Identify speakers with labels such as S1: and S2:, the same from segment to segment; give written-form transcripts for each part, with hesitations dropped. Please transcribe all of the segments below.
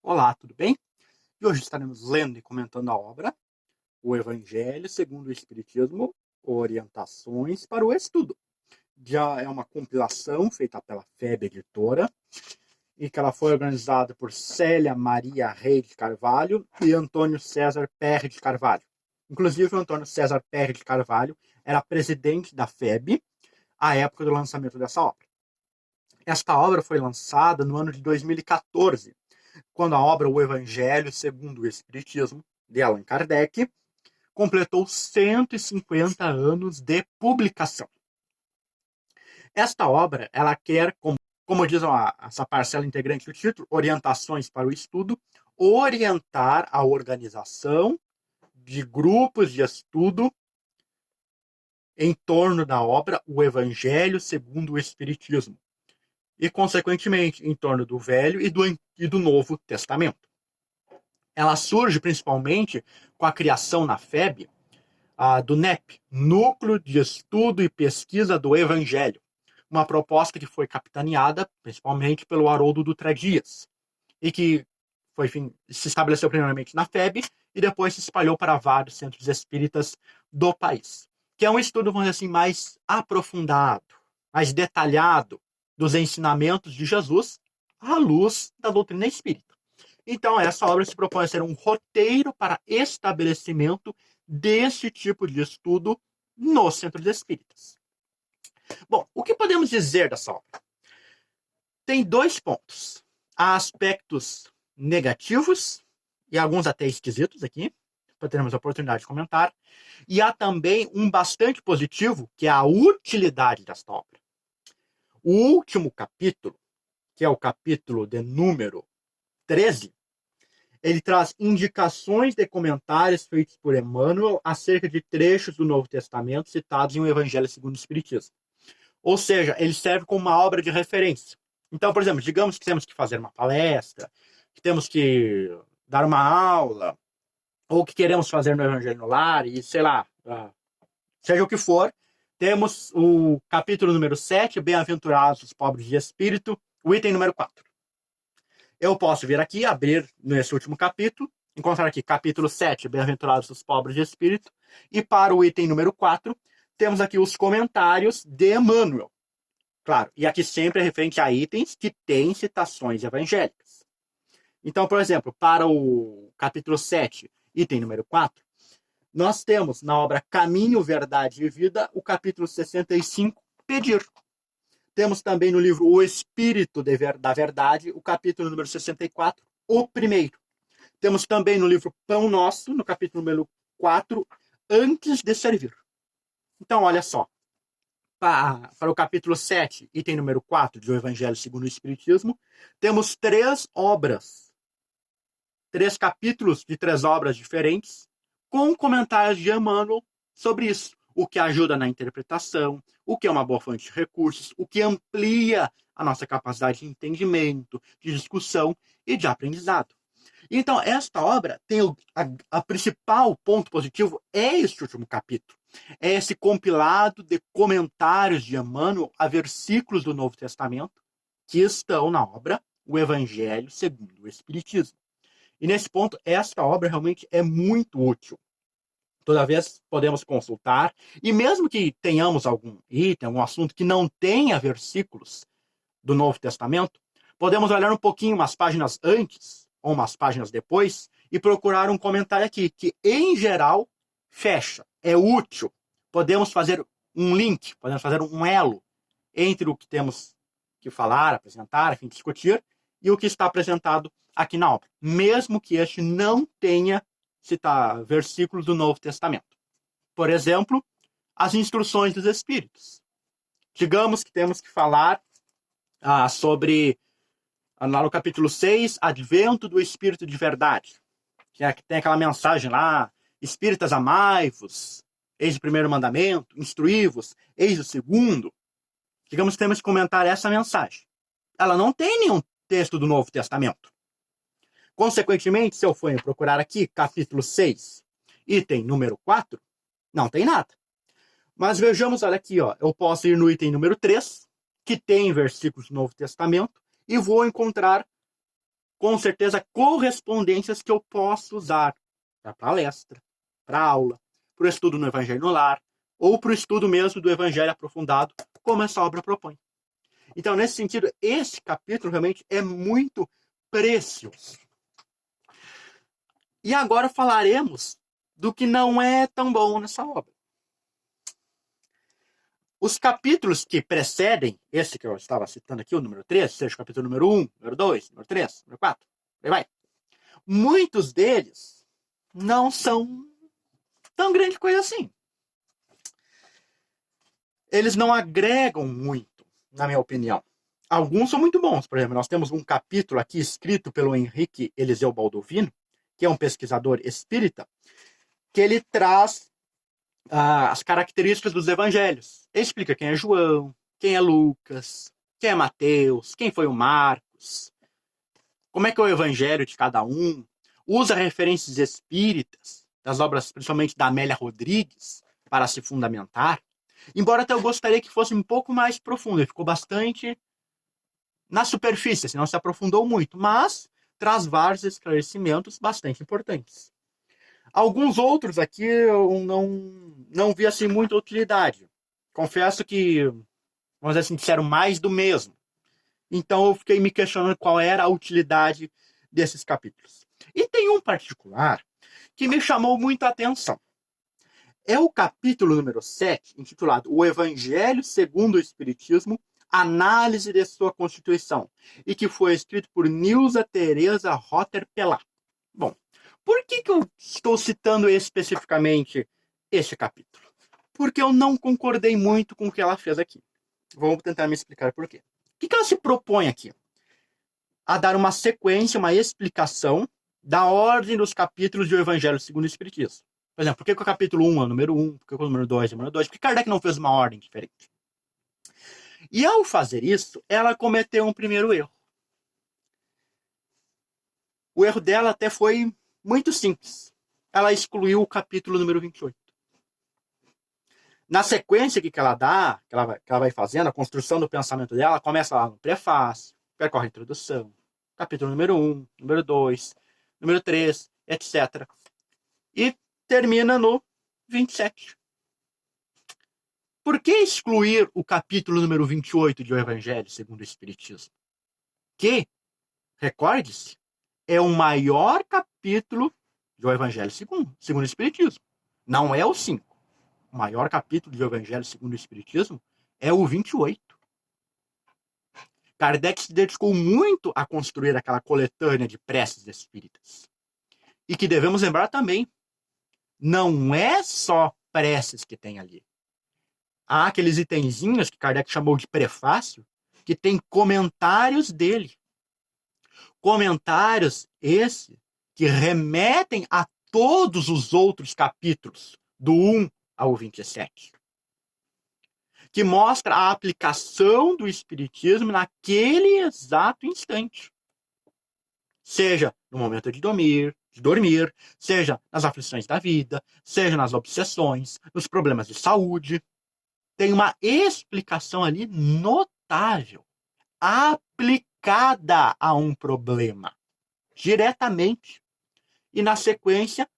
S1: Olá, tudo bem? E hoje estaremos lendo e comentando a obra O Evangelho segundo o Espiritismo, Orientações para o Estudo. Já é uma compilação feita pela FEB Editora e que ela foi organizada por Célia Maria Rei de Carvalho e Antônio César Perry de Carvalho. Inclusive, o Antônio César Perry de Carvalho era presidente da FEB à época do lançamento dessa obra. Esta obra foi lançada no ano de 2014, quando a obra O Evangelho segundo o Espiritismo, de Allan Kardec, completou 150 anos de publicação. Esta obra, ela quer, como diz essa parcela integrante do título, orientações para o estudo, orientar a organização de grupos de estudo em torno da obra O Evangelho segundo o Espiritismo, e, consequentemente, em torno do Velho e do Novo Testamento. Ela surge principalmente com a criação na FEB do NEP, Núcleo de Estudo e Pesquisa do Evangelho, uma proposta que foi capitaneada principalmente pelo Haroldo Dutra Dias, e que foi, enfim, se estabeleceu primeiramente na FEB e depois se espalhou para vários centros espíritas do país, que é um estudo, vamos dizer assim, mais aprofundado, mais detalhado dos ensinamentos de Jesus à luz da doutrina espírita. Então, essa obra se propõe a ser um roteiro para estabelecimento desse tipo de estudo nos centros espíritas. Bom, o que podemos dizer dessa obra? Tem dois pontos. Há aspectos negativos, e alguns até esquisitos aqui, para termos a oportunidade de comentar, e há também um bastante positivo, que é a utilidade desta obra. O último capítulo, que é o capítulo de número 13, ele traz indicações de comentários feitos por Emmanuel acerca de trechos do Novo Testamento citados em O Evangelho segundo o Espiritismo. Ou seja, ele serve como uma obra de referência. Então, por exemplo, digamos que temos que fazer uma palestra, que temos que dar uma aula, ou que queremos fazer no Evangelho no Lar, e sei lá, seja o que for, temos o capítulo número 7, Bem-aventurados os pobres de espírito, o item número 4. Eu posso vir aqui, abrir nesse último capítulo, encontrar aqui capítulo 7, Bem-aventurados os pobres de espírito, e para o item número 4, temos aqui os comentários de Emmanuel. Claro, e aqui sempre é referente a itens que têm citações evangélicas. Então, por exemplo, para o capítulo 7, item número 4, nós temos na obra Caminho, Verdade e Vida, o capítulo 65, Pedir. Temos também no livro O Espírito da Verdade, o capítulo número 64, o primeiro. Temos também no livro Pão Nosso, no capítulo número 4, Antes de Servir. Então, olha só. Para o capítulo 7, item número 4 de O Evangelho segundo o Espiritismo, temos três capítulos de três obras diferentes, com comentários de Emmanuel sobre isso, o que ajuda na interpretação, o que é uma boa fonte de recursos, o que amplia a nossa capacidade de entendimento, de discussão e de aprendizado. Então, esta obra tem a principal ponto positivo é este último capítulo. É esse compilado de comentários de Emmanuel a versículos do Novo Testamento que estão na obra O Evangelho segundo o Espiritismo. E nesse ponto, esta obra realmente é muito útil. Toda vez podemos consultar, e mesmo que tenhamos algum item, algum assunto que não tenha versículos do Novo Testamento, podemos olhar um pouquinho umas páginas antes ou umas páginas depois e procurar um comentário aqui que, em geral, fecha, é útil. Podemos fazer um link, podemos fazer um elo entre o que temos que falar, apresentar, enfim, discutir, e o que está apresentado aqui na obra, mesmo que este não tenha citar versículos do Novo Testamento. Por exemplo, as instruções dos Espíritos. Digamos que temos que falar sobre, lá no capítulo 6, Advento do Espírito de Verdade, que tem aquela mensagem lá, Espíritas amai-vos, eis o primeiro mandamento, instruí-vos, eis o segundo. Digamos que temos que comentar essa mensagem. Ela não tem nenhum texto do Novo Testamento. Consequentemente, se eu for procurar aqui, capítulo 6, item número 4, não tem nada. Mas vejamos, olha aqui, ó, eu posso ir no item número 3, que tem versículos do Novo Testamento, e vou encontrar com certeza, correspondências que eu posso usar para palestra, para aula, para o estudo no Evangelho no Lar, ou para o estudo mesmo do Evangelho aprofundado, como essa obra propõe. Então, nesse sentido, esse capítulo realmente é muito precioso. E agora falaremos do que não é tão bom nessa obra. Os capítulos que precedem esse que eu estava citando aqui, o número 3, seja o capítulo número 1, número 2, número 3, número 4, aí vai. Muitos deles não são tão grande coisa assim. Eles não agregam muito, na minha opinião. Alguns são muito bons. Por exemplo, nós temos um capítulo aqui escrito pelo Henrique Eliseu Baldovino, que é um pesquisador espírita, que ele traz as características dos evangelhos. Ele explica quem é João, quem é Lucas, quem é Mateus, quem foi o Marcos, como é que é o evangelho de cada um, usa referências espíritas, das obras principalmente da Amélia Rodrigues, para se fundamentar. Embora até eu gostaria que fosse um pouco mais profundo, ele ficou bastante na superfície, assim, não se aprofundou muito, mas traz vários esclarecimentos bastante importantes. Alguns outros aqui eu não vi assim muita utilidade. Confesso que, vamos dizer assim, disseram mais do mesmo. Então eu fiquei me questionando qual era a utilidade desses capítulos. E tem um particular que me chamou muita atenção. É o capítulo número 7, intitulado O Evangelho segundo o Espiritismo, Análise de sua Constituição, e que foi escrito por Nilza Teresa Rotter Pelá. Bom, por que eu estou citando especificamente este capítulo? Porque eu não concordei muito com o que ela fez aqui. Vou tentar me explicar por quê. O que ela se propõe aqui? A dar uma sequência, uma explicação da ordem dos capítulos do Evangelho segundo o Espiritismo. Por exemplo, por que o capítulo 1 é o número 1, por que o número 2 é o número 2? Por que Kardec não fez uma ordem diferente? E ao fazer isso, ela cometeu um primeiro erro. O erro dela até foi muito simples. Ela excluiu o capítulo número 28. Na sequência que ela dá, que ela vai fazendo, a construção do pensamento dela, começa lá no prefácio, percorre a introdução, capítulo número 1, número 2, número 3, etc. E termina no 27. Por que excluir o capítulo número 28 de O Evangelho segundo o Espiritismo? Que, recorde-se, é o maior capítulo do Evangelho segundo o Espiritismo. Não é o 5. O maior capítulo do Evangelho segundo o Espiritismo é o 28. Kardec se dedicou muito a construir aquela coletânea de preces espíritas. E que devemos lembrar também, não é só preces que tem ali. Há aqueles itenzinhos que Kardec chamou de prefácio, que tem comentários dele. Comentários esse que remetem a todos os outros capítulos, do 1 ao 27. Que mostra a aplicação do Espiritismo naquele exato instante. Seja no momento de dormir, seja nas aflições da vida, seja nas obsessões, nos problemas de saúde. Tem uma explicação ali notável, aplicada a um problema, diretamente. E na sequência,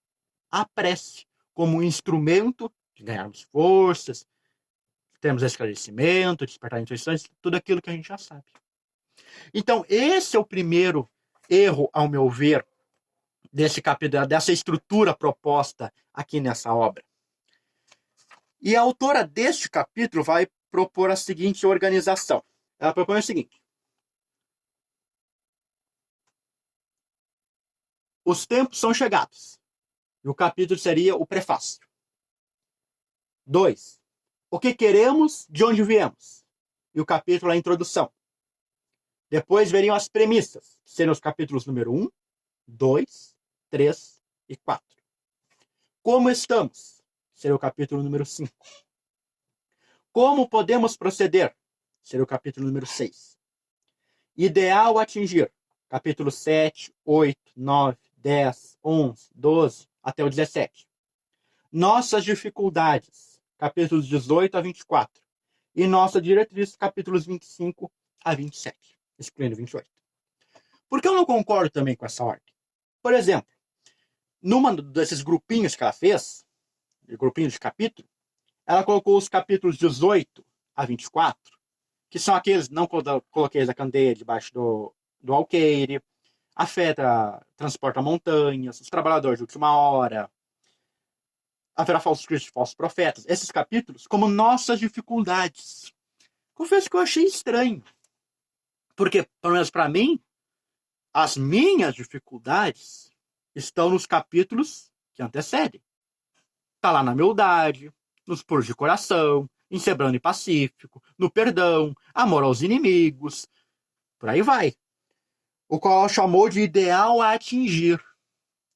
S1: a prece, como um instrumento de ganharmos forças, termos esclarecimento, despertar intuições, tudo aquilo que a gente já sabe. Então, esse é o primeiro erro, ao meu ver, desse capítulo, dessa estrutura proposta aqui nessa obra. E a autora deste capítulo vai propor a seguinte organização. Ela propõe o seguinte: os tempos são chegados. E o capítulo seria o prefácio. 2. O que queremos, de onde viemos. E o capítulo é a introdução. Depois veriam as premissas, que seriam os capítulos número 1, 2, 3 e 4. Como estamos? Seria o capítulo número 5. Como podemos proceder? Seria o capítulo número 6. Ideal a atingir? Capítulo 7, 8, 9, 10, 11, 12, até o 17. Nossas dificuldades? Capítulos 18 a 24. E nossa diretriz, capítulos 25 a 27, excluindo 28. Por que eu não concordo também com essa ordem? Por exemplo, numa desses grupinhos que ela fez, grupinhos de capítulo, ela colocou os capítulos 18 a 24, que são aqueles, não coloquei a candeia debaixo do alqueire, a fé transporta montanhas, os trabalhadores de última hora, haverá falsos cristos, falsos profetas, esses capítulos como nossas dificuldades. Confesso que eu achei estranho, porque, pelo menos para mim, as minhas dificuldades estão nos capítulos que antecedem. Está lá na humildade, nos puros de coração, em ser brando e pacífico, no perdão, amor aos inimigos, por aí vai. O qual ela chamou de ideal a atingir.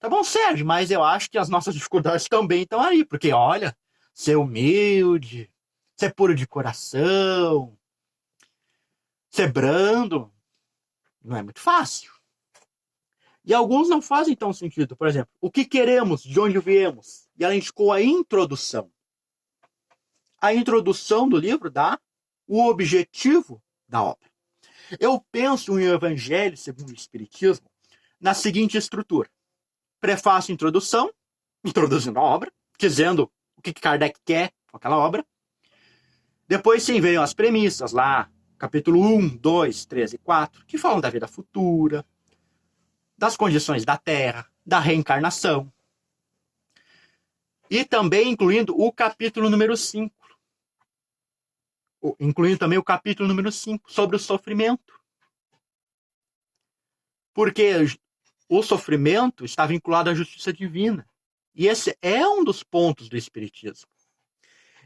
S1: Tá bom, Sérgio, mas eu acho que as nossas dificuldades também estão aí, porque olha, ser humilde, ser puro de coração, ser brando, não é muito fácil. E alguns não fazem tão sentido. Por exemplo, o que queremos, de onde viemos. E ela indicou a introdução. A introdução do livro dá o objetivo da obra. Eu penso em o Evangelho segundo o Espiritismo na seguinte estrutura: prefácio e introdução, introduzindo a obra, dizendo o que Kardec quer com aquela obra. Depois sim veio as premissas lá, capítulo 1, 2, 3 e 4, que falam da vida futura, das condições da Terra, da reencarnação. E também incluindo o capítulo número 5. Incluindo também o capítulo número 5, sobre o sofrimento. Porque o sofrimento está vinculado à justiça divina. E esse é um dos pontos do Espiritismo.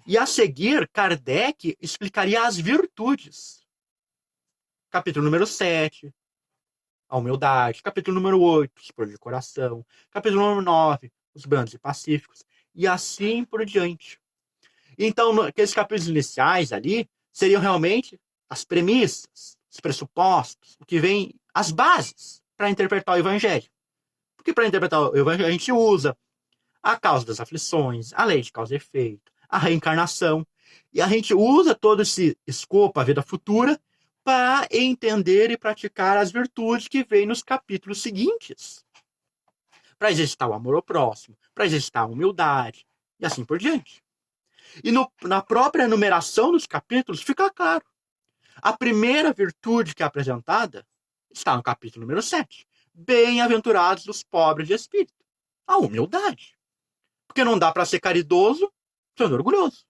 S1: E a seguir, Kardec explicaria as virtudes. Capítulo número 7, a humildade. Capítulo número 8, os puros de coração. Capítulo número 9, os brandos e pacíficos. E assim por diante. Então, aqueles capítulos iniciais ali seriam realmente as premissas, os pressupostos, o que vem, as bases para interpretar o Evangelho. Porque para interpretar o Evangelho a gente usa a causa das aflições, a lei de causa e efeito, a reencarnação. E a gente usa todo esse escopo, a vida futura, para entender e praticar as virtudes que vêm nos capítulos seguintes. Para exercitar o amor ao próximo, para exercitar a humildade, e assim por diante. E na própria enumeração dos capítulos fica claro. A primeira virtude que é apresentada está no capítulo número 7. Bem-aventurados os pobres de espírito. A humildade. Porque não dá para ser caridoso sendo orgulhoso.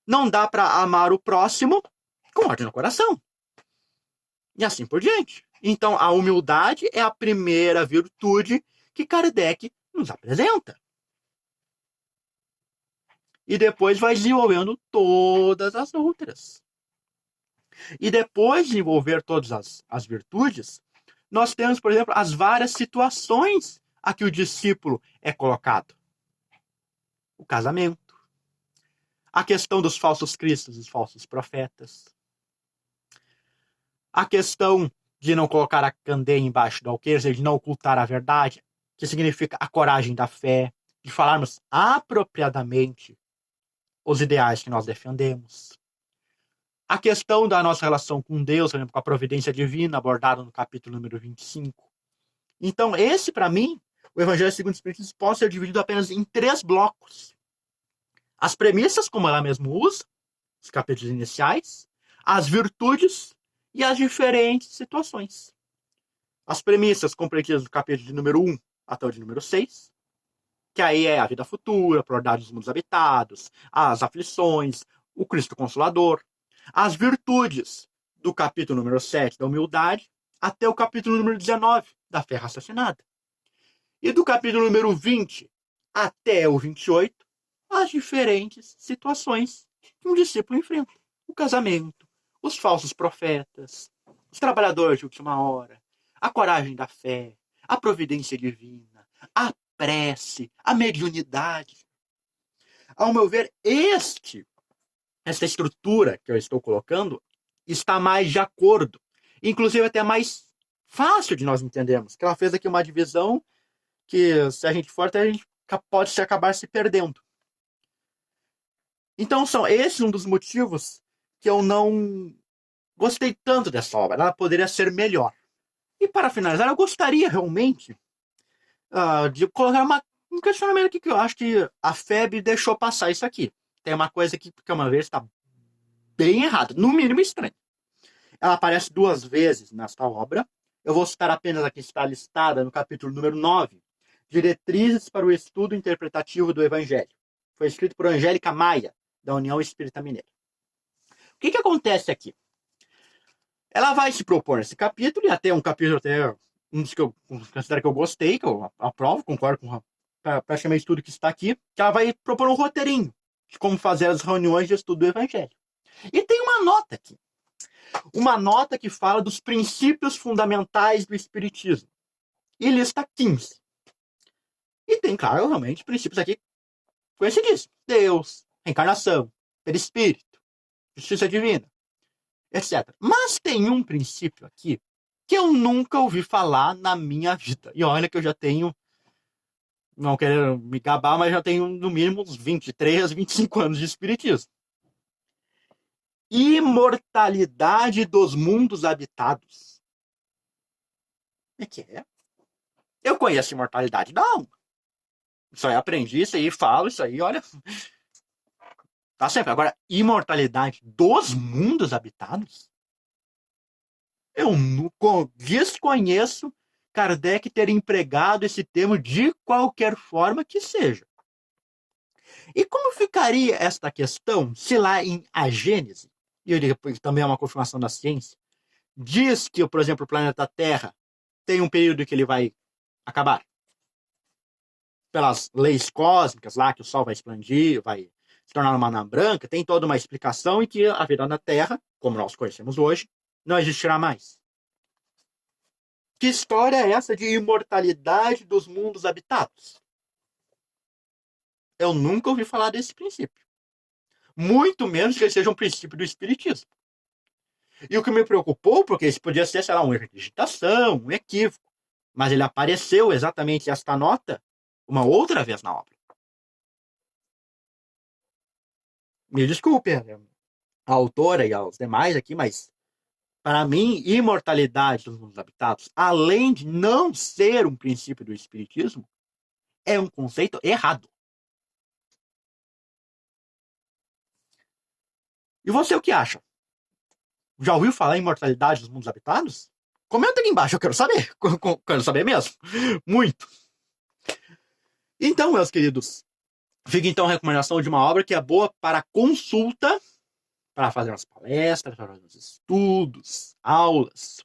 S1: Não dá para amar o próximo com ódio no coração. E assim por diante. Então, a humildade é a primeira virtude que Kardec nos apresenta. E depois vai desenvolvendo todas as outras. E depois de desenvolver todas as virtudes, nós temos, por exemplo, as várias situações a que o discípulo é colocado. O casamento, a questão dos falsos cristos e falsos profetas, a questão de não colocar a candeia embaixo do alqueire, de não ocultar a verdade, que significa a coragem da fé, de falarmos apropriadamente os ideais que nós defendemos. A questão da nossa relação com Deus, por exemplo, com a providência divina, abordada no capítulo número 25. Então, esse, para mim, o Evangelho segundo o Espiritismo pode ser dividido apenas em 3 blocos. As premissas, como ela mesma usa, os capítulos iniciais, as virtudes e as diferentes situações. As premissas compreendidas do capítulo de número 1 até o de número 6, que aí é a vida futura, a pluralidade dos mundos habitados, as aflições, o Cristo Consolador. As virtudes do capítulo número 7, da humildade, até o capítulo número 19, da fé raciocinada. E do capítulo número 20 até o 28, as diferentes situações que um discípulo enfrenta. O casamento, os falsos profetas, os trabalhadores de última hora, a coragem da fé, a providência divina, a prece, a mediunidade. Ao meu ver, esta estrutura que eu estou colocando está mais de acordo, inclusive até mais fácil de nós entendermos, que ela fez aqui uma divisão que, se a gente for, até a gente pode se acabar se perdendo. Então, são esses um dos motivos que eu não gostei tanto dessa obra. Ela poderia ser melhor. E para finalizar, eu gostaria realmente de colocar um questionamento aqui que eu acho que a FEB deixou passar isso aqui. Tem uma coisa aqui que uma vez está bem errada, no mínimo estranho. Ela aparece 2 vezes nesta obra. Eu vou citar apenas a que está listada no capítulo número 9, Diretrizes para o Estudo Interpretativo do Evangelho. Foi escrito por Angélica Maia, da União Espírita Mineira. O que acontece aqui? Ela vai se propor nesse capítulo, e até um capítulo, até um dos que eu considero que eu gostei, que eu aprovo, concordo com praticamente tudo que está aqui, que ela vai propor um roteirinho de como fazer as reuniões de estudo do Evangelho. E tem uma nota aqui. Uma nota que fala dos princípios fundamentais do Espiritismo. E lista 15. E tem, claro, realmente, princípios aqui conhecidíssimos. Deus, reencarnação, perispírito, justiça divina, etc. Mas tem um princípio aqui que eu nunca ouvi falar na minha vida. E olha que eu já tenho, não quero me gabar, mas já tenho no mínimo uns 23, 25 anos de espiritismo. Imortalidade dos mundos habitados. O que é? Eu conheço imortalidade da alma. Isso aí aprendi, isso aí falo, isso aí, olha. Tá sempre. Agora, imortalidade dos mundos habitados? Eu desconheço Kardec ter empregado esse termo de qualquer forma que seja. E como ficaria esta questão se lá em A Gênese, e eu digo que também é uma confirmação da ciência, diz que, por exemplo, o planeta Terra tem um período que ele vai acabar? Pelas leis cósmicas lá, que o Sol vai expandir, vai se tornar uma anã branca, tem toda uma explicação e que a vida na Terra, como nós conhecemos hoje, não existirá mais. Que história é essa de imortalidade dos mundos habitados? Eu nunca ouvi falar desse princípio. Muito menos que ele seja um princípio do Espiritismo. E o que me preocupou, porque isso podia ser, sei lá, uma erro de digitação, um equívoco, mas ele apareceu exatamente esta nota uma outra vez na obra. Me desculpe a autora e aos demais aqui, mas para mim, imortalidade dos mundos habitados, além de não ser um princípio do Espiritismo, é um conceito errado. E você o que acha? Já ouviu falar em imortalidade dos mundos habitados? Comenta aqui embaixo, eu quero saber. Quero saber mesmo. Muito. Então, meus queridos, fica então a recomendação de uma obra que é boa para consulta, para fazer umas palestras, para fazer uns estudos, aulas,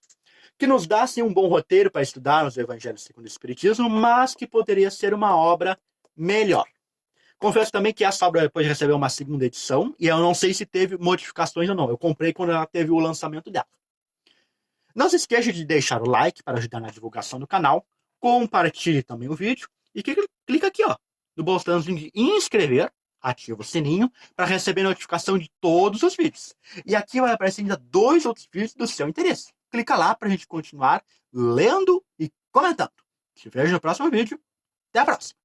S1: que nos dá assim, um bom roteiro para estudarmos o Evangelho segundo o Espiritismo, mas que poderia ser uma obra melhor. Confesso também que essa obra depois recebeu uma segunda edição, e eu não sei se teve modificações ou não. Eu comprei quando ela teve o lançamento dela. Não se esqueça de deixar o like para ajudar na divulgação do canal, compartilhe também o vídeo, e clica aqui ó, no botãozinho de inscrever, ativa o sininho para receber notificação de todos os vídeos. E aqui vai aparecer ainda 2 outros vídeos do seu interesse. Clica lá para a gente continuar lendo e comentando. Te vejo no próximo vídeo. Até a próxima!